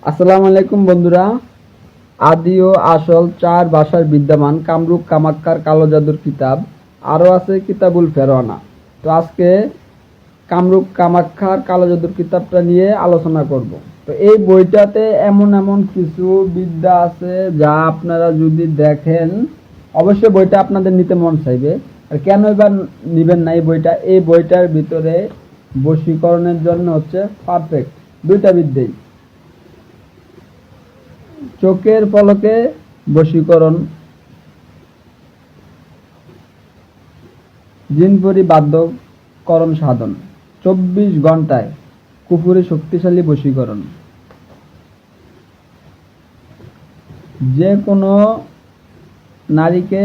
আসসালামু আলাইকুম বন্ধুরা। আদি ও আসল চার ভাষার বিদ্যমান কামরূপ কামাক্কার কালো জাদুর কিতাব, আরও আছে কিতাবুল ফেরওয়ানা। তো আজকে কামরূপ কামাক্ষার কালো জাদুর কিতাবটা নিয়ে আলোচনা করব। তো এই বইটাতে এমন এমন কিছু বিদ্যা আছে যা আপনারা যদি দেখেন অবশ্যই বইটা আপনাদের নিতে মন চাইবে। আর কেন এবার নিবেন না এই বইটা? এই বইটার ভিতরে বশীকরণের জন্য হচ্ছে পারফেক্ট দুইটা বিদ্যাই। চোখের পলকে বশীকরণ, জিনপরি বাধ্যকরণ সাধন, 24 ঘন্টায় কুফুরি শক্তিশালী বশীকরণ। যে কোনো নারীকে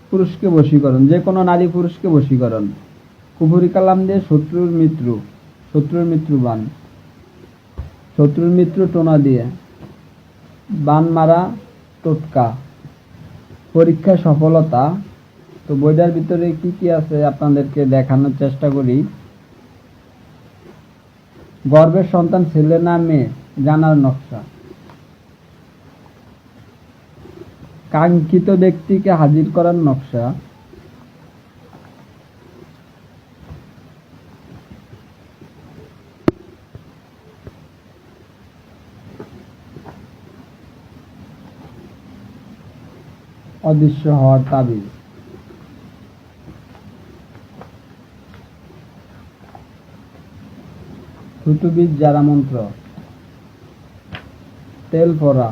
পুরুষকে বশীকরণ, যে কোনো নারী পুরুষকে বশীকরণ। কুফুরি কালাম দিয়ে শত্রুর মৃত্যু বান, শত্রুর মৃত্যু টোনা দিয়ে বান মারা টোটকা, পরীক্ষায় সফলতা। তো বইটার ভিতরে কি কি আছে আপনাদেরকে দেখানোর চেষ্টা করি। গর্ভের সন্তান ছেলে না মেয়ে জানার নকশা, কাঙ্ক্ষিত ব্যক্তিকে হাজির করার নকশা, অদৃশ্য হওয়ার তাবিজ, থুতুবীজ জারা মন্ত্র, তেল পরা,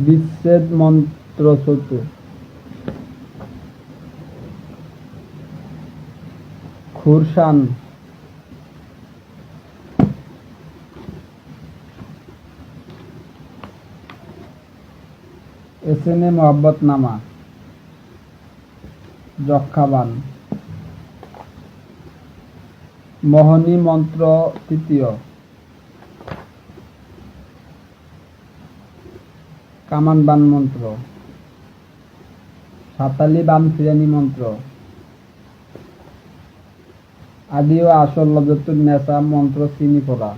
বিচ্ছেদ মন্ত্র চতুর, খুরসান, এসএনএ মোহাব্বতনামা, যক্ষাবান, মোহনী মন্ত্র তৃতীয়, কামান বান মন্ত্র, সাতালি বান ফিরানি মন্ত্র, আদি ও আসল লজতুন নেশা মন্ত্র চিনি পড়া।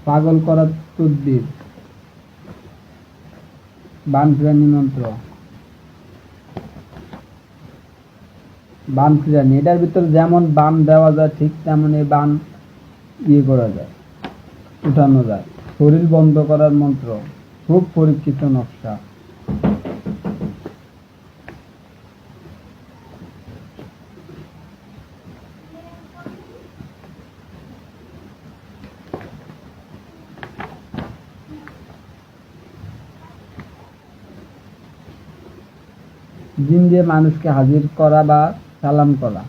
পাগল করা তদ্বির, বান ফিরানি মন্ত্র, বান ফিরানি। এটার ভিতরে যেমন বান দেওয়া যায় ঠিক তেমন এই বান করা যায়, উঠানো যায়। শরীর বন্ধ করার মন্ত্র, খুব পরীক্ষিত নকশা। জিন দিয়ে মানুষকে হাজির করা বা সালাম করা।